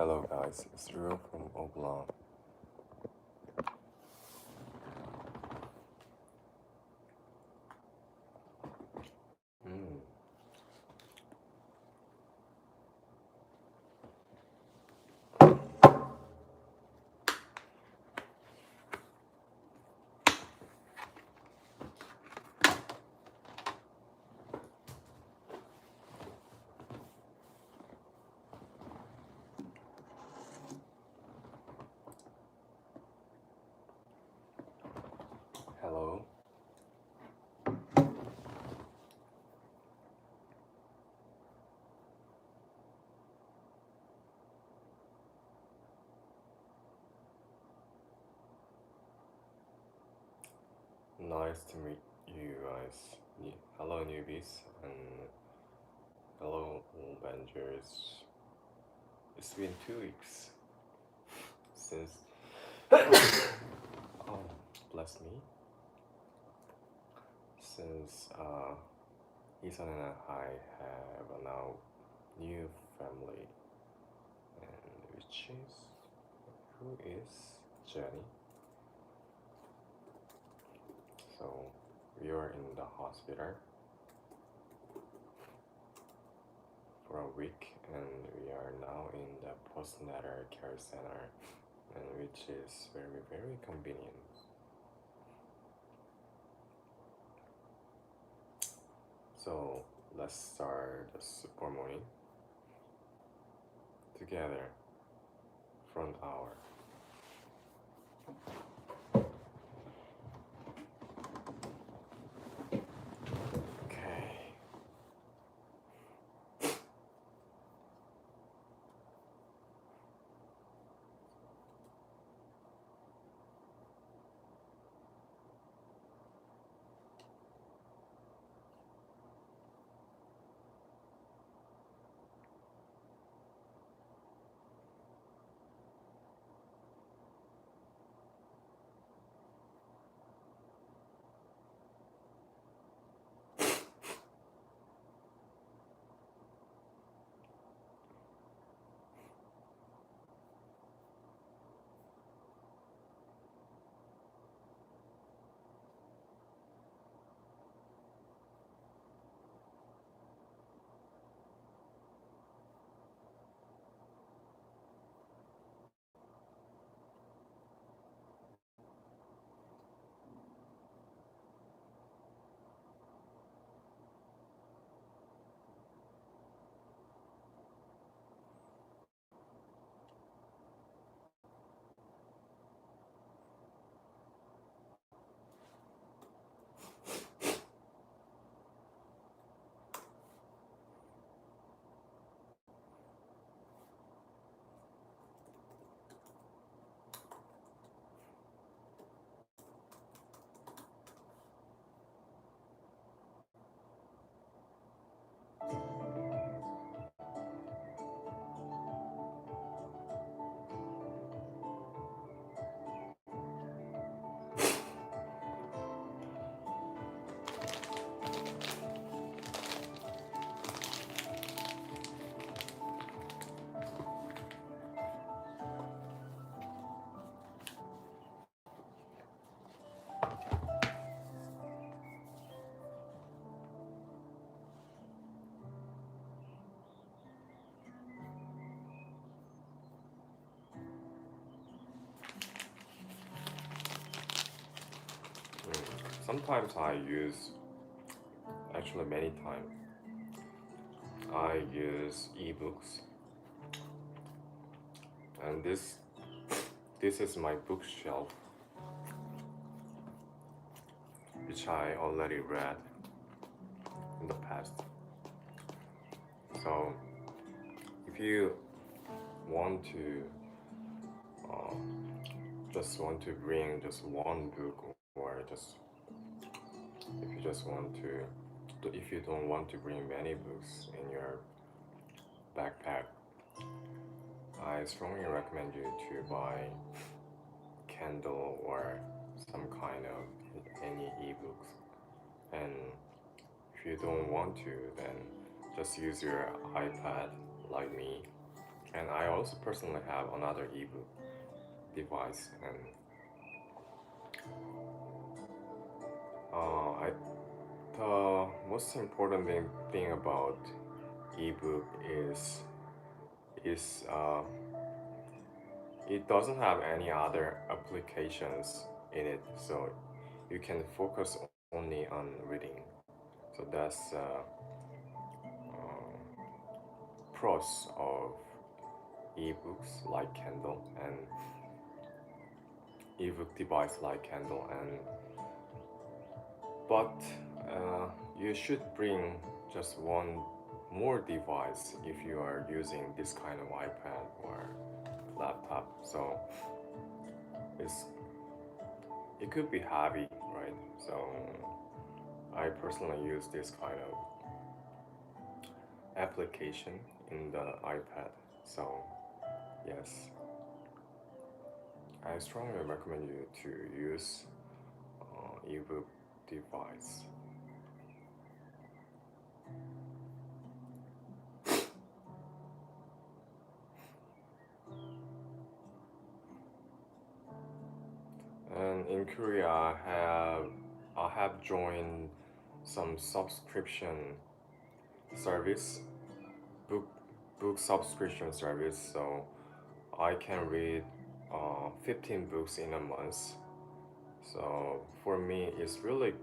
Hello guys, it's Rio from Oblong. Mm. Hello. Nice to meet you guys. Hello newbies and hello old bangers. It's been 2 weeks since oh bless me. Since Ethan and I have a now new family and which is who is Jenny. So we are in the hospital for a week and we are now in the postnatal care center and which is very convenient. So let's start the ceremony together front hour. Okay. Sometimes I use, actually many times, I use ebooks and this is my bookshelf which I already read in the past. So if you want to uh, just want to bring just one book or just if you just want to if you don't want to bring many books in your backpack, I strongly recommend you to buy Kindle or some kind of any ebooks. And if you don't want to, then just use your iPad like me And I also personally have another ebook device, and I the most important thing about ebook is it doesn't have any other applications in it, so you can focus only on reading. So that's pros of ebooks like Kindle and ebook device like Kindle, and but you should bring just one more device if you are using this kind of iPad or laptop. So it's it could be heavy, right? So I personally use this kind of application in the iPad. So yes, I strongly recommend you to use ebook device. And in Korea, I have joined some subscription service, book book subscription service, so I can read 15 books in a month. So for me, it's really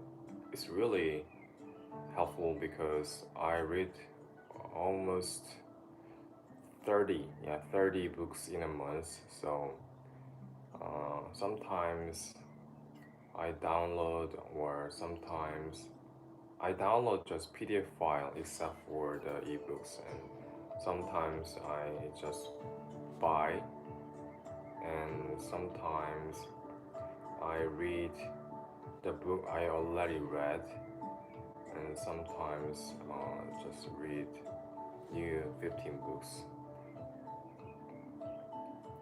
helpful because I read almost 30 books in a month. So sometimes I download, or sometimes I download just PDF file except for the ebooks, and sometimes I just buy, and sometimes I read the book I already read, and sometimes just read new 15 books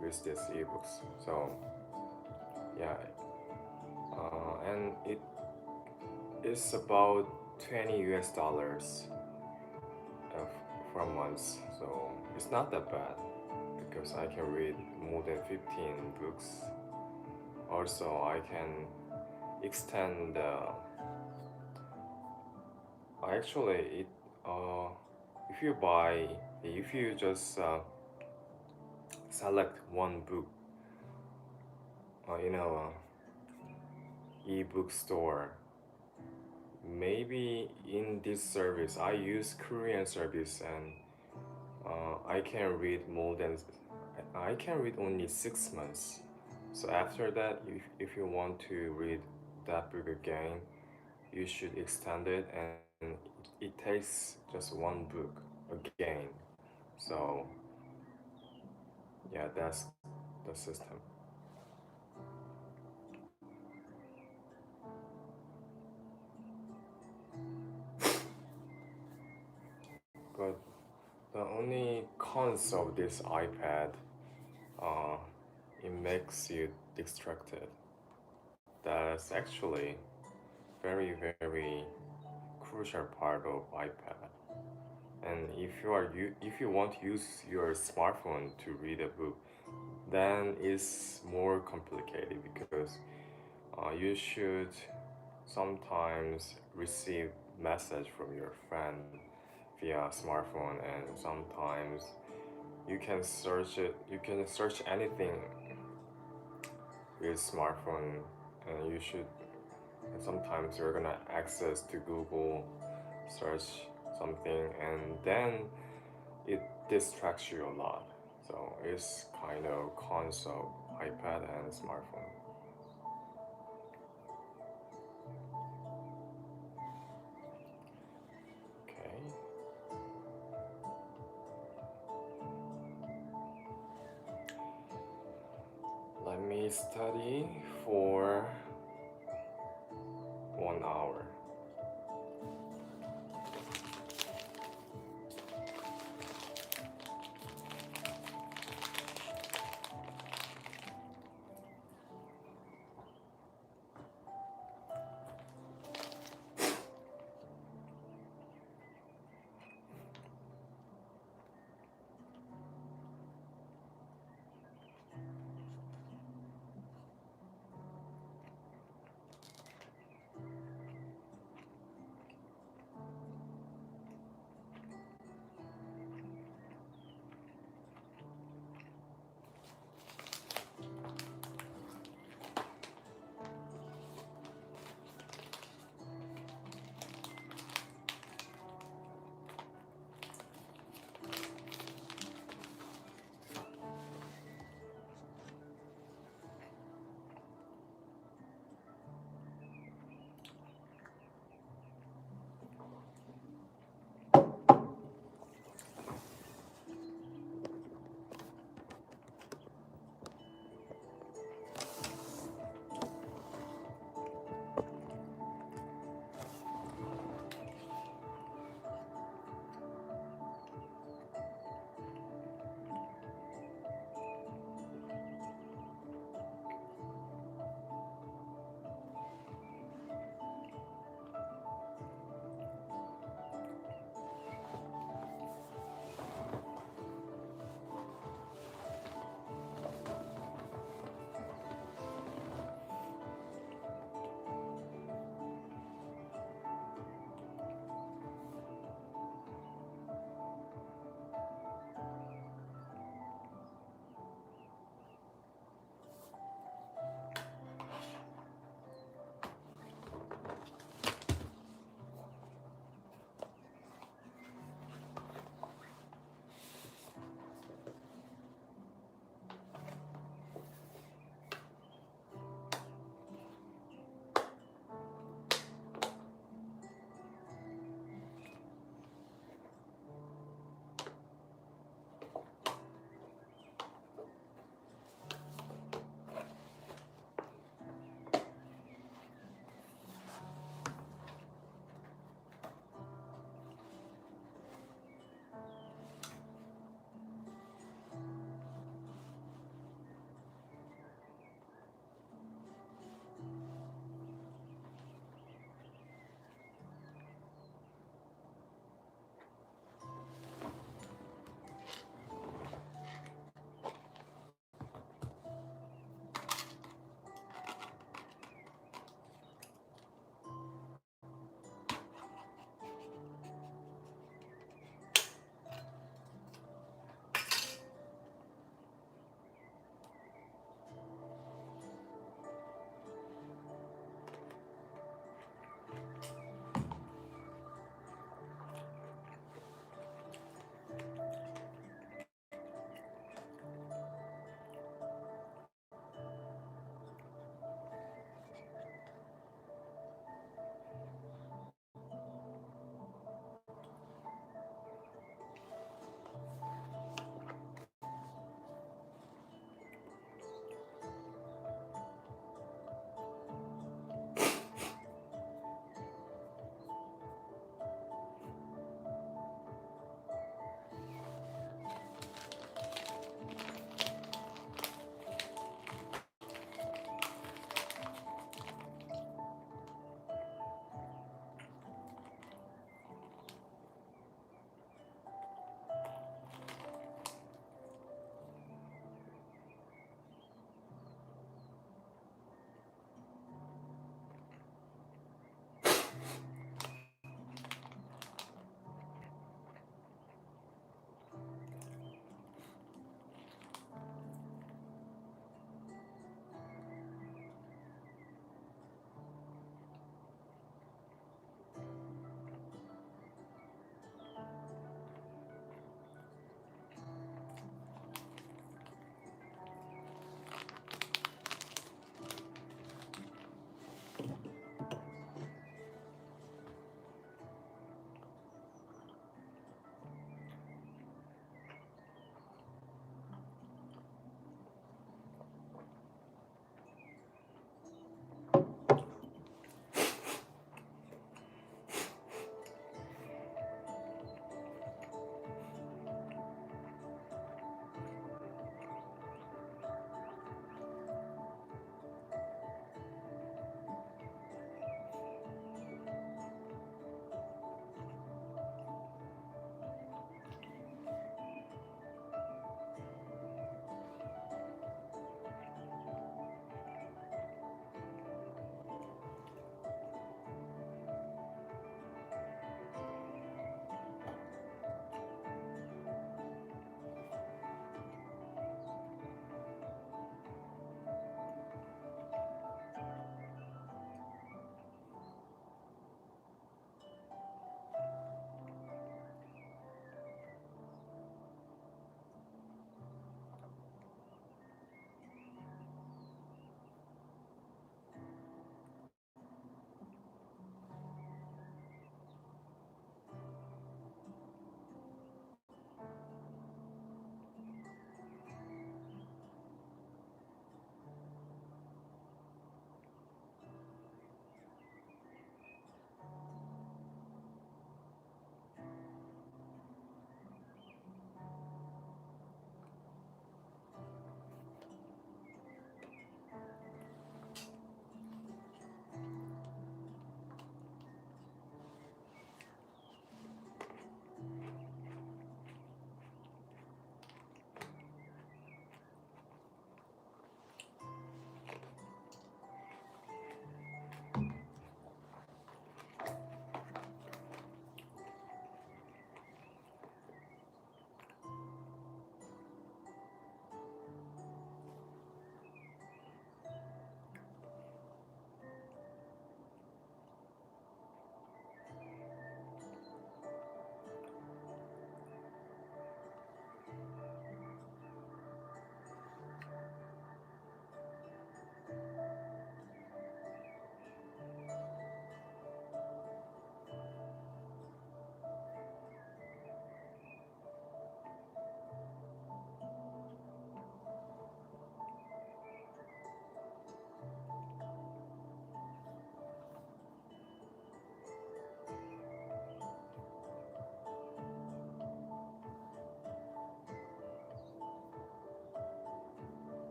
with these ebooks. So yeah, and it is about 20 US dollars for a month. So it's not that bad because I can read more than 15 books. Also, I can extend actually it uh, if you buy if you just select one book in a ebook store, maybe in this service I use Korean service, and I can read more than I can read only 6 months. So after that, if you want to read that book again, you should extend it, and it takes just one book again. So yeah, that's the system. But the only cons of this iPad, uh, it makes you distracted. That's actually very crucial part of iPad. And if you want to use your smartphone to read a book, then it's more complicated because you should sometimes receive message from your friend via smartphone, and sometimes you can search anything with smartphone, and you should and sometimes you're gonna access to Google, search something, and then it distracts you a lot. So it's kind of cons of iPad and smartphone. Okay, let me study for 1 hour.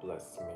bless me.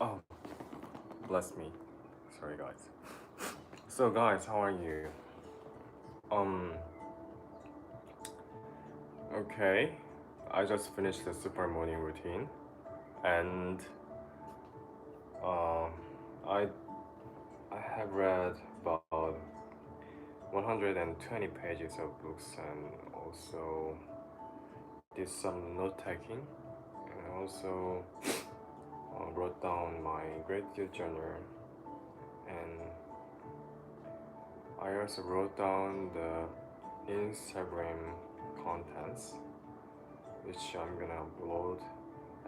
Oh, bless me. Sorry, guys. So, guys, how are you? Um, okay. I just finished the super morning routine, and uh, I I have read about 120 pages of books, and also did some note taking, and also wrote down my gratitude journal, and I also wrote down the Instagram contents, which I'm gonna upload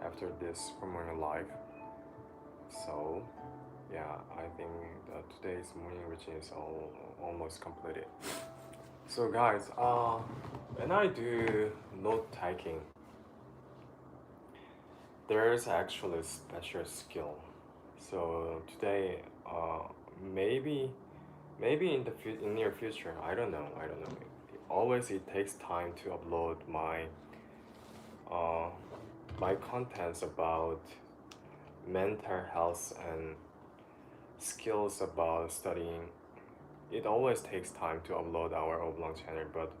after this Morning Live. So, yeah, I think that today's morning routine is almost completed. So, guys, when I do note taking, there's actually a special skill. So today, maybe in the near future, I don't know. Always it takes time to upload uh, my contents about mental health and skills about studying. It always takes time to upload our Oblong channel, but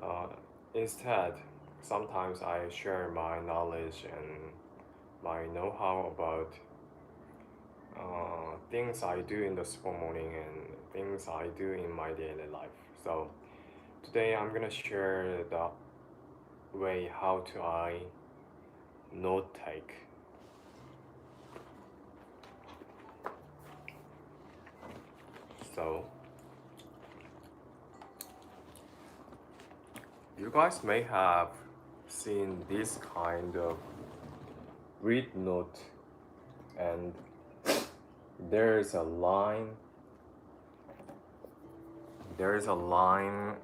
uh, instead, sometimes I share my knowledge and my know-how about things I do in the super morning and things I do in my daily life. So today I'm gonna share the way how to I note take. So you guys may have seen this kind of read note, and there's a line there's a line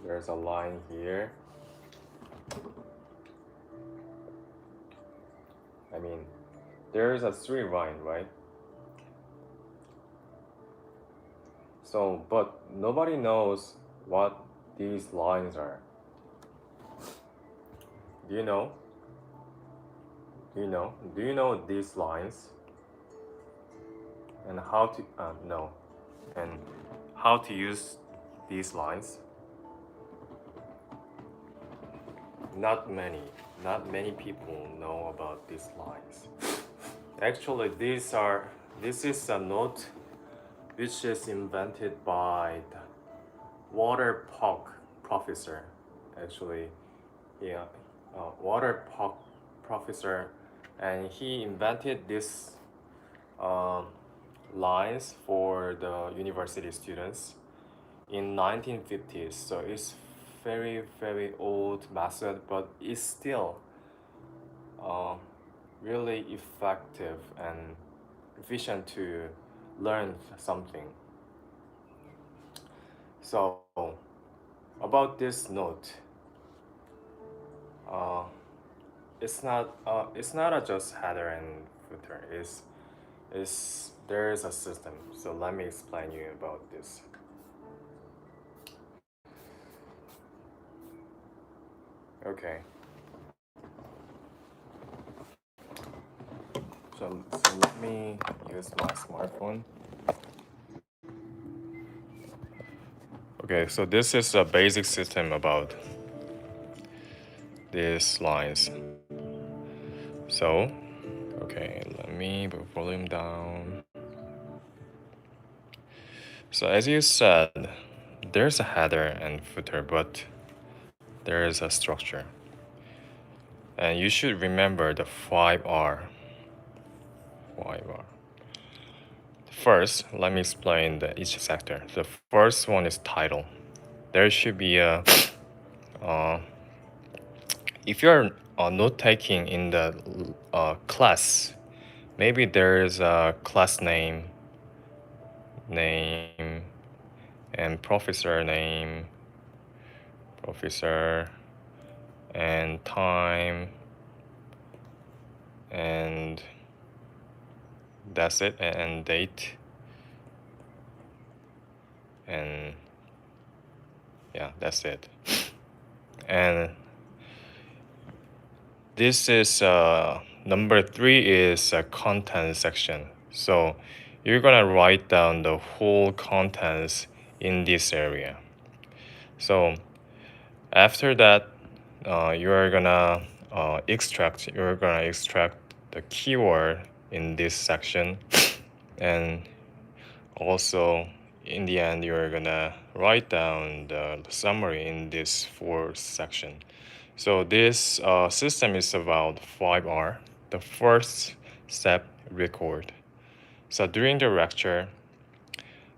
there's a line here. I mean, there's a three line, right? So, but nobody knows what these lines are. Do you know? Do you know these lines and how to no and how to use these lines? Not many, not many people know about these lines. Actually, this is a note which is invented by the Walter Park professor. Actually, yeah, Walter Park professor, and he invented this um, lines for the university students in 1950s. So it's very old method, but it's still uh, really effective and efficient to learn something. So about this note, uh, it's not a just header and footer. It's there is a system. So let me explain you about this. Okay. So let me use my smartphone. Okay, so this is a basic system about these lines. So, okay, let me put volume down. So as you said, there's a header and footer, but there is a structure. And you should remember the 5R. 5R. First, let me explain each sector. The first one is title. There should be a if you're note taking in the class, maybe there is a class name and professor name, professor and time, and that's it, and date, and yeah, that's it. And this is number 3 is a content section. So you're gonna write down the whole contents in this area. So after that, you're gonna extract the keyword in this section, and also in the end you're gonna write down the summary in this fourth section. So this system is about 5R. The first step, record. So during the lecture,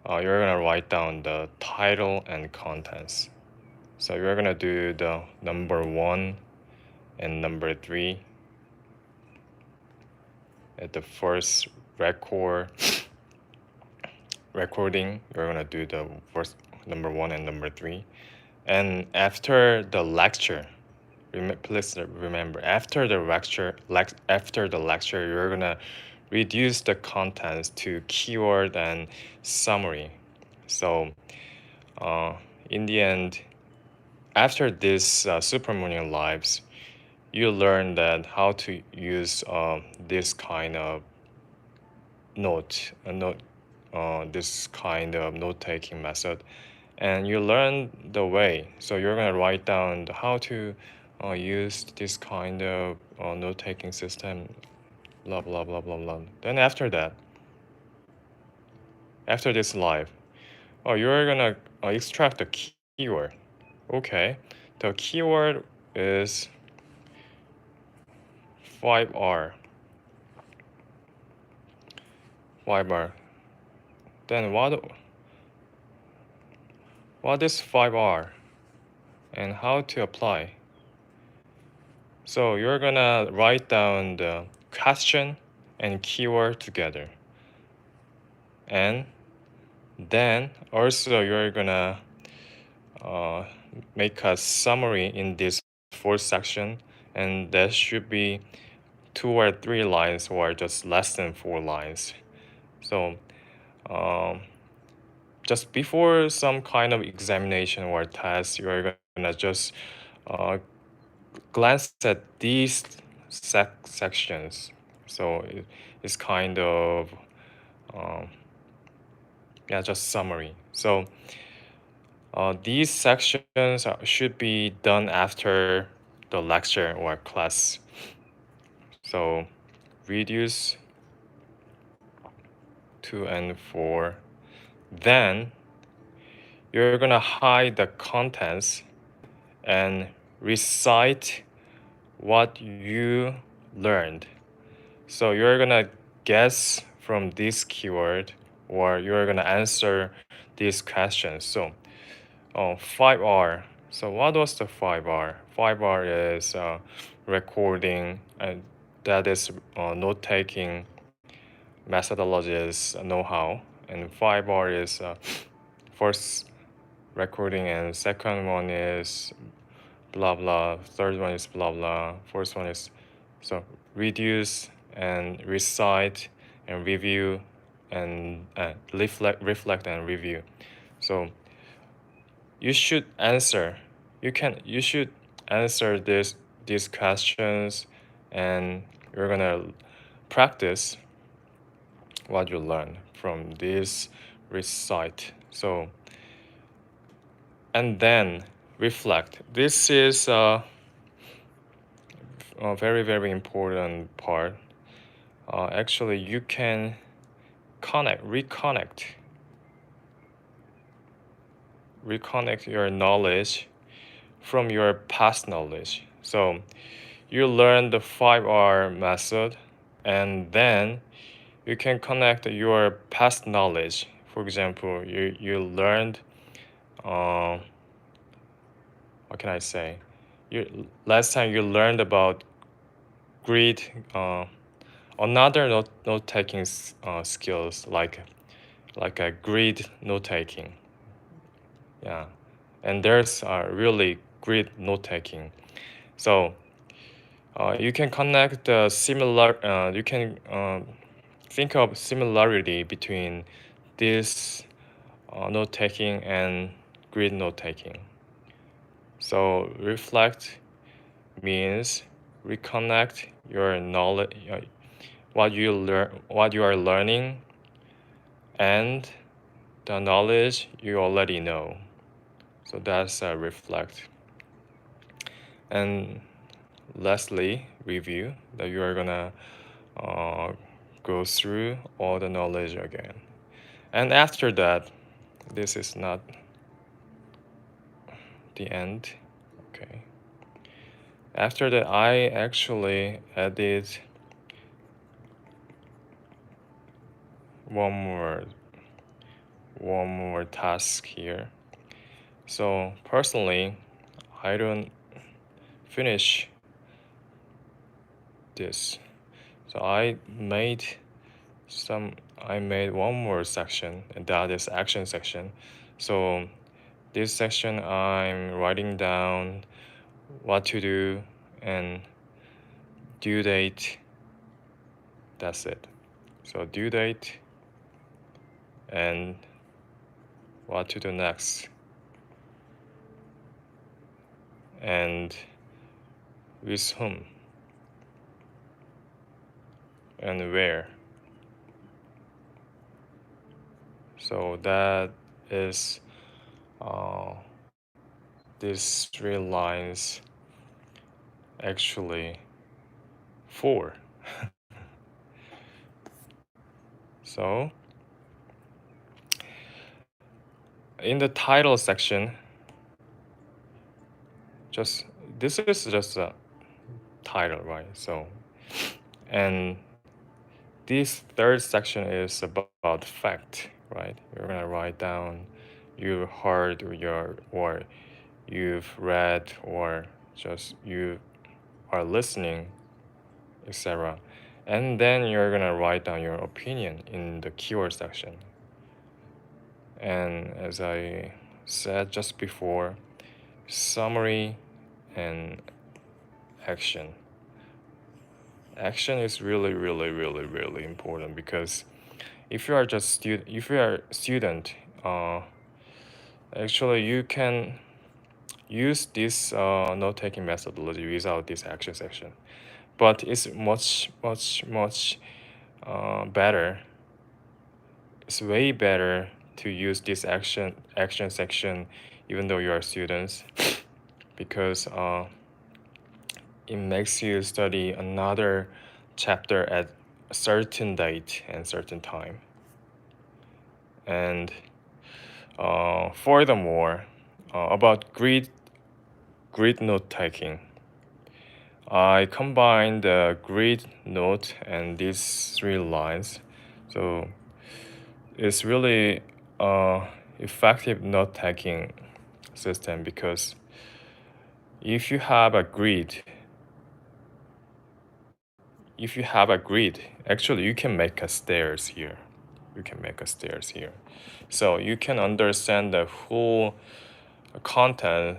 you're gonna write down the title and contents. So you're gonna do the number 1 and number 3 at the first recording. You're gonna do the first number 1 and number 3, and after the lecture, please remember, after the lecture, you're gonna reduce the contents to keyword and summary. So in the end, after this Supermorning Lives, you learn that how to use this kind of this kind of note-taking method, and you learn the way. So you're gonna write down how to use this kind of note-taking system, blah blah blah blah blah. Then after that, after this live, you're gonna extract the keyword. Okay, the keyword is 5R. 5R. Then what is 5R and how to apply? So you're gonna write down the question and keyword together, and then also you're gonna make a summary in this fourth section, and that should be 2 or 3 lines or just less than 4 lines. So just before some kind of examination or test, you're gonna just glance at these sections. So it's kind of just summary. So these sections should be done after the lecture or class. So reduce 2 and 4. Then you're gonna hide the contents and recite what you learned. So you're gonna guess from this keyword, or you're gonna answer these questions. So 5R. So what was the 5R? 5R is recording, and that is note-taking methodologies know-how. And 5R is first recording, and second one is blah blah, third one is blah blah, fourth one is so reduce and recite and review and reflect and review. So you should answer these questions, and you're gonna practice what you learn from this recite. So and then reflect. This is a very very important part. Actually, you can reconnect your knowledge from your past knowledge. So you learn the 5R method, and then you can connect your past knowledge. For example, you learned what can I say? Last time you learned about grid, another note taking skills like a grid note taking. Yeah, and there's really grid note taking. So you can connect the you can think of similarity between this note taking and grid note taking. So reflect means reconnect your knowledge, what you are learning, and the knowledge you already know. So that's reflect. And lastly, review, that you are gonna uh, go through all the knowledge again. And after that, this is not the end. Okay. After that, I actually added one more task here. So personally, I don't finish this. So I made one more section, and that is action section. So this section, I'm writing down what to do and due date. That's it. So due date and what to do next, and with whom and where. So that is these 3 lines, actually 4. So in the title section, this is just a title, right? So, and this third section is about fact, right? You're gonna write down you heard or you've read or just you are listening, etc. And then you're gonna write down your opinion in the keyword section. And as I said just before, summary and action. Action is really, really, really, really important, because if you are a student, actually you can use this note-taking methodology without this action section. But it's much, much, much better. It's way better to use this action section, even though you are students, because it makes you study another chapter at a certain date and certain time. And furthermore, about grid note taking, I combined the grid note and these 3 lines. So it's really effective note taking system, because if you have a grid, actually you can make a stairs here. So you can understand the whole content.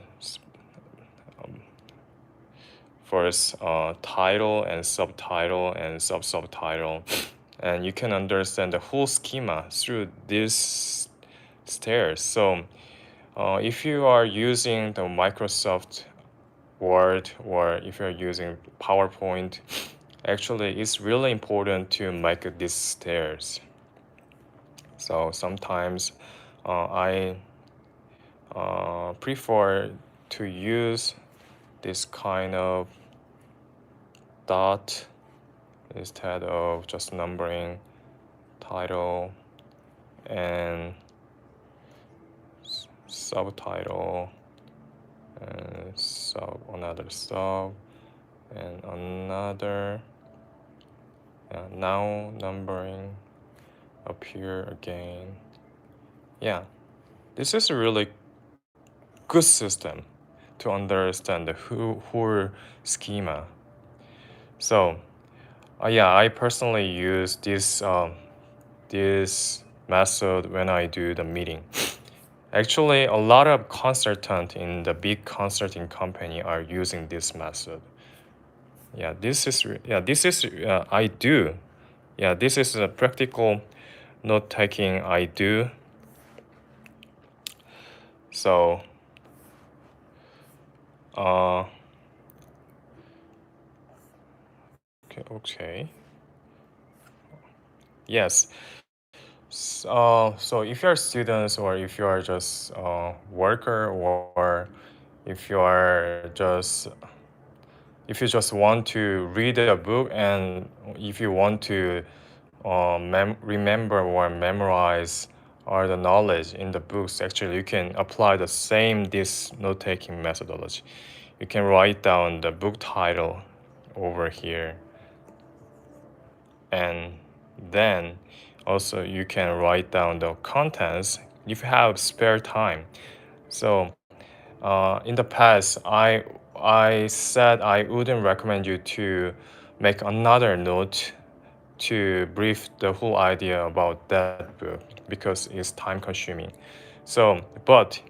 First, title and subtitle and subtitle, and you can understand the whole schema through these stairs. So if you are using the Microsoft Word, or if you're using PowerPoint, actually it's really important to make these stairs. So sometimes I prefer to use this kind of dot instead of just numbering title and subtitle and another sub and another, now numbering up here again. Yeah, this is a really good system to understand the whole schema. So yeah, I personally use this method when I do the meeting. Actually, a lot of consultants in the big consulting company are using this method. Yeah, this is I do. Yeah, this is a practical note taking I do. So Uh, okay. Yes. So if you're students or if you are just worker or if you are just if you just want to read a book and if you want to remember or memorize all the knowledge in the books, actually you can apply the same this note-taking methodology. You can write down the book title over here, and then also you can write down the contents if you have spare time. So in the past, I said I wouldn't recommend you to make another note to brief the whole idea about that book because it's time consuming. So, but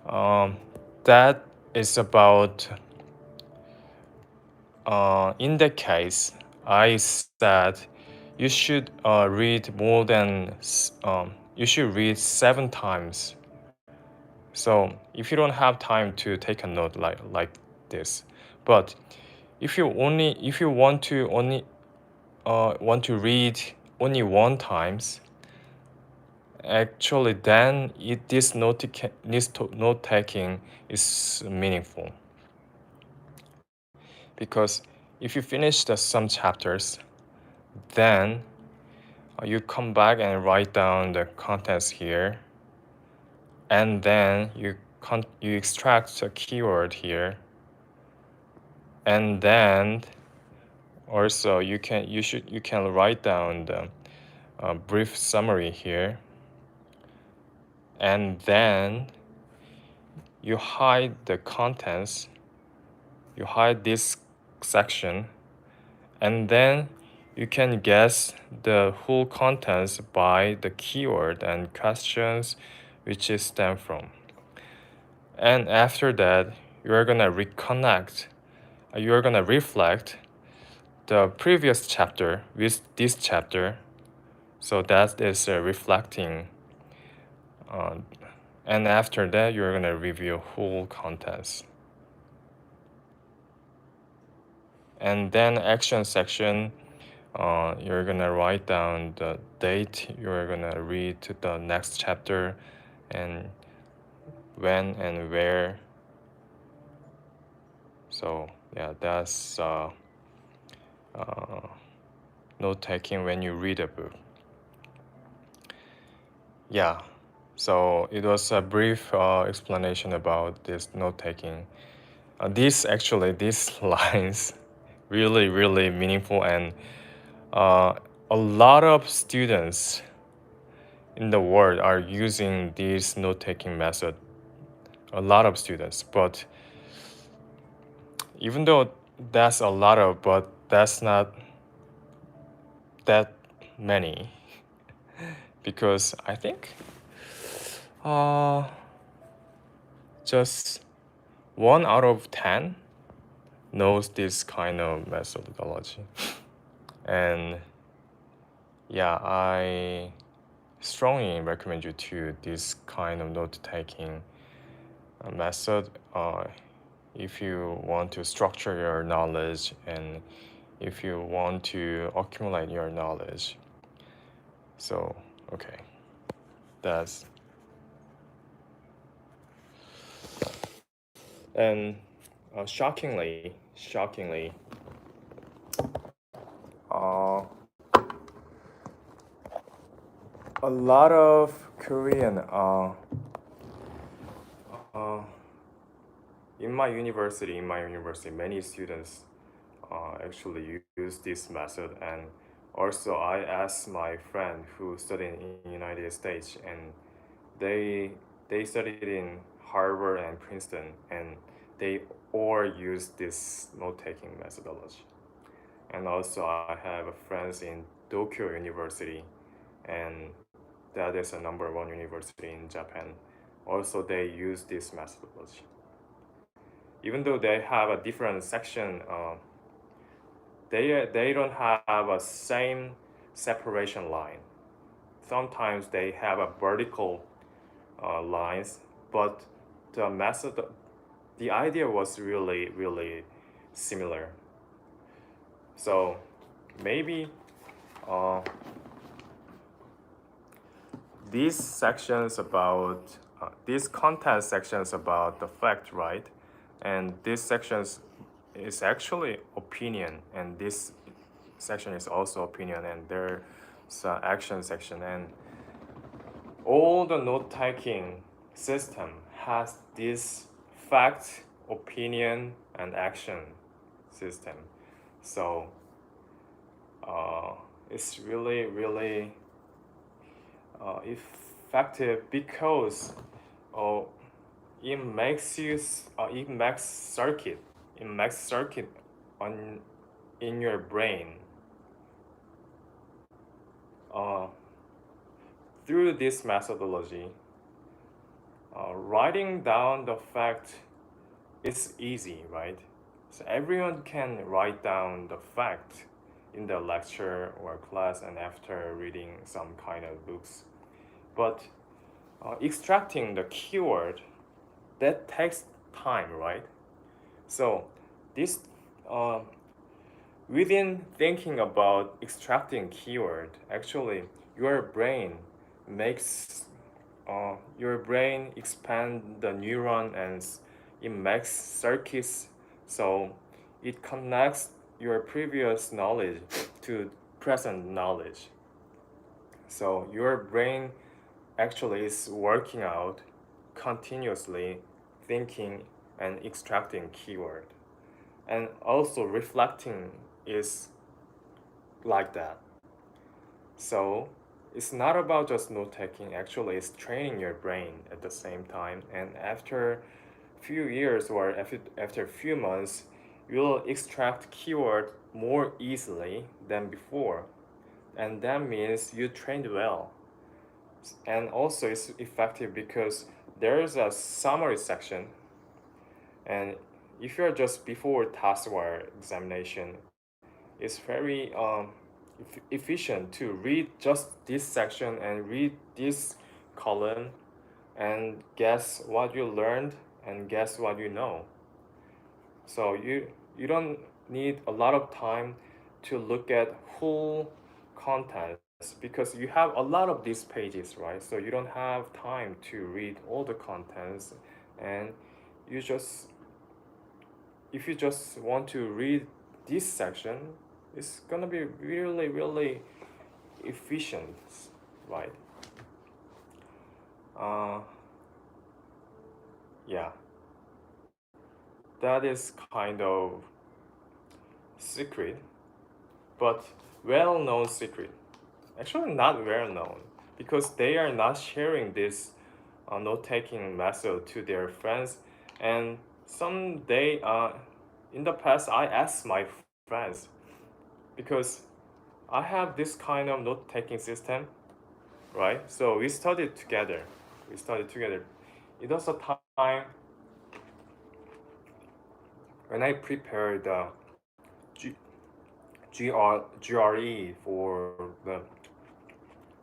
um, that is about in that case, I said you should read more than you should read 7 times. So if you don't have time to take a note like this, but if you want to only want to read only 1 times, actually then this note taking is meaningful because if you finish some chapters, then you come back and write down the contents here, and then you extract a keyword here, and then also you can write down the brief summary here, and then you hide the contents, you hide this section, and then you can guess the whole contents by the keyword and questions which it stem from. And after that, you're gonna reconnect, you're gonna reflect the previous chapter with this chapter. So that is reflecting. Uh, and after that, you're gonna review whole contents. And then action section, you're gonna write down the date you're gonna read the next chapter and when and where. So yeah, that's note taking when you read a book. Yeah, so it was a brief explanation about this note taking. These lines really meaningful, and a lot of students in the world are using this note taking method. A lot of students, but even though that's a lot of, but that's not that many because I think uh, just 1 out of 10 knows this kind of methodology. And yeah, I strongly recommend you to this kind of note-taking method if you want to structure your knowledge and if you want to accumulate your knowledge. So, okay, that's and shockingly, uh, a lot of Korean uh, in my university, many students actually use this method. And also, I asked my friend who studied in United States, and they they studied in Harvard and Princeton, and they all use this note-taking methodology. And also, I have friends in Tokyo University, and that is a number 1 university in Japan. Also, they use this methodology. Even though they have a different section, they don't have a same separation line. Sometimes they have a vertical lines, but the method the idea was really similar. So maybe uh, these sections about these content sections about the fact, right? And this sections is actually opinion, and this section is also opinion, and there's an action section, and all the note-taking system has this fact, opinion, and action system. So it's really effective because uh, it makes circuit on in your brain. Uh, Through this methodology, writing down the fact is easy, right? So everyone can write down the fact in the lecture or class and after reading some kind of books. But extracting the keyword, that takes time, right? So this uh, within thinking about extracting keyword, actually your brain makes your brain expand the neuron and it makes circuits, so it connects your previous knowledge to present knowledge. So your brain actually is working out continuously, thinking and extracting keyword, and also reflecting is like that. So it's not about just note taking, actually it's training your brain at the same time, and after few years or after a few months you'll extract keyword more easily than before, and that means you trained well. And also it's effective because there's a summary section, and if you're just before task or examination, it's very efficient to read just this section and read this column and guess what you learned and guess what you know. So you don't need a lot of time to look at whole contents because you have a lot of these pages, right? So you don't have time to read all the contents, and you just if you just want to read this section, it's gonna be really efficient, right? Uh, yeah, that is kind of secret, but well-known secret. Actually, not well-known because they are not sharing this note-taking method to their friends. And someday, in the past, I asked my friends because I have this kind of note-taking system, right? So we studied together. We studied together. It was a time when I prepared the GRE for the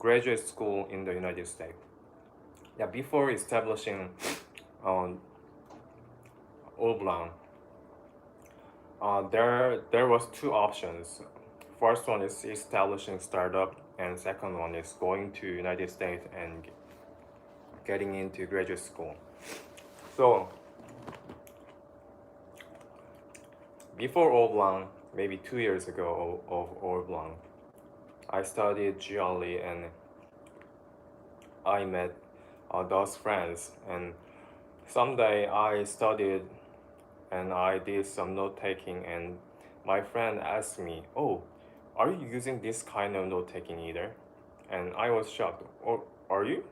graduate school in the United States. Yeah, before establishing um, Oblong, there was two options. First one is establishing startup, and second one is going to United States and getting into graduate school. So before Oblong, maybe 2 years ago of Oblong, I studied GLE and I met those friends, and someday I studied and I did some note taking, and my friend asked me, "Oh, are you using this kind of note taking either?" And I was shocked. "Oh, are you?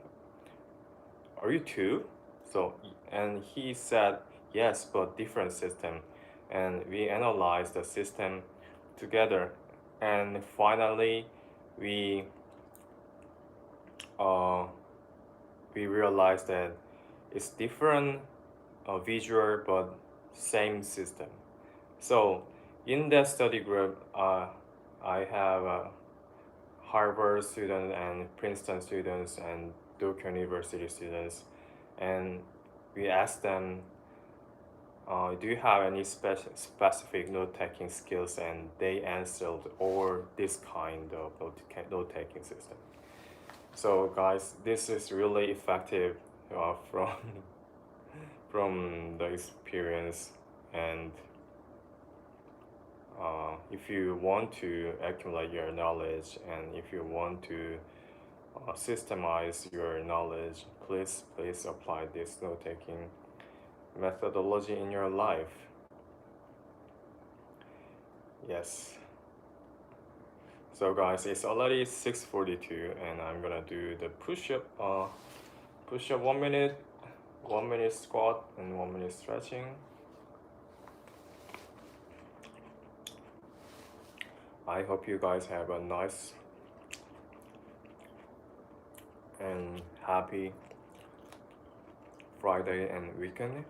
Are you too?" So, and he said, "Yes, but different system." And we analyzed the system together, and finally, we uh, we realized that it's different visual but same system. So in that study group, I have Harvard students and Princeton students and Duke University students, and we asked them Do you have any specific note-taking skills? And they answered, or this kind of note-taking system. So guys, this is really effective from from the experience. And if you want to accumulate your knowledge, and if you want to systemize your knowledge, please apply this note-taking methodology in your life. Yes. So guys, it's already 6:42, and I'm gonna do the push-up. Push-up 1 minute, 1 minute squat, and 1 minute stretching. I hope you guys have a nice and happy Friday and weekend.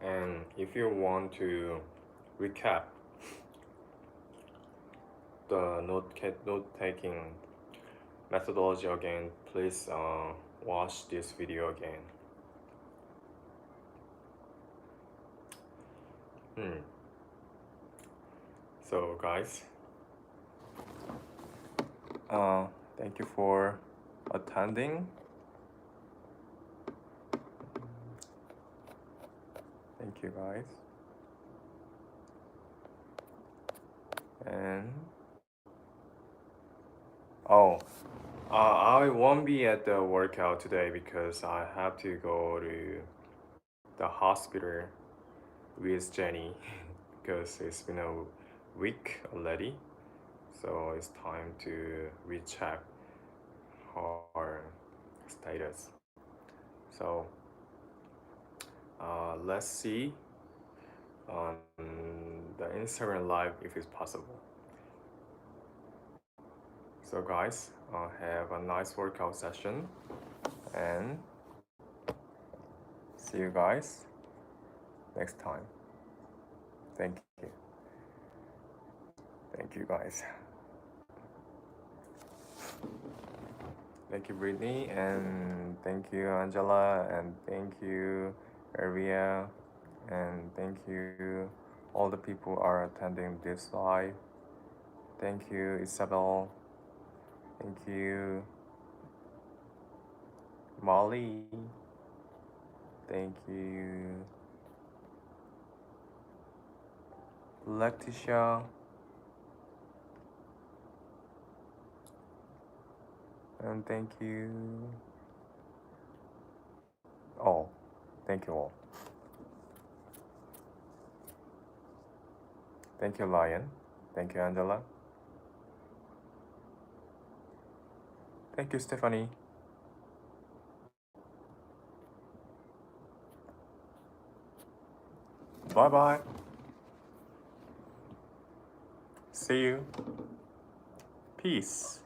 And if you want to recap the note-taking methodology again, please watch this video again. So guys, thank you for attending. Thank you guys. And I won't be at the workout today because I have to go to the hospital with Jenny because it's been a week already. So it's time to recheck her status. So let's see on the Instagram live if it's possible. So guys, have a nice workout session, and see you guys next time. Thank you. Thank you guys. Thank you, Brittany, and thank you, Angela, and thank you, Aria, and thank you all the people are attending this live. Thank you, Isabel. Thank you, Molly. Thank you, Letitia. And thank you. Oh, thank you all. Thank you, Lion. Thank you, Angela. Thank you, Stephanie. Bye bye. See you. Peace.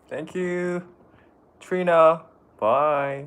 Thank you, Trina. Bye.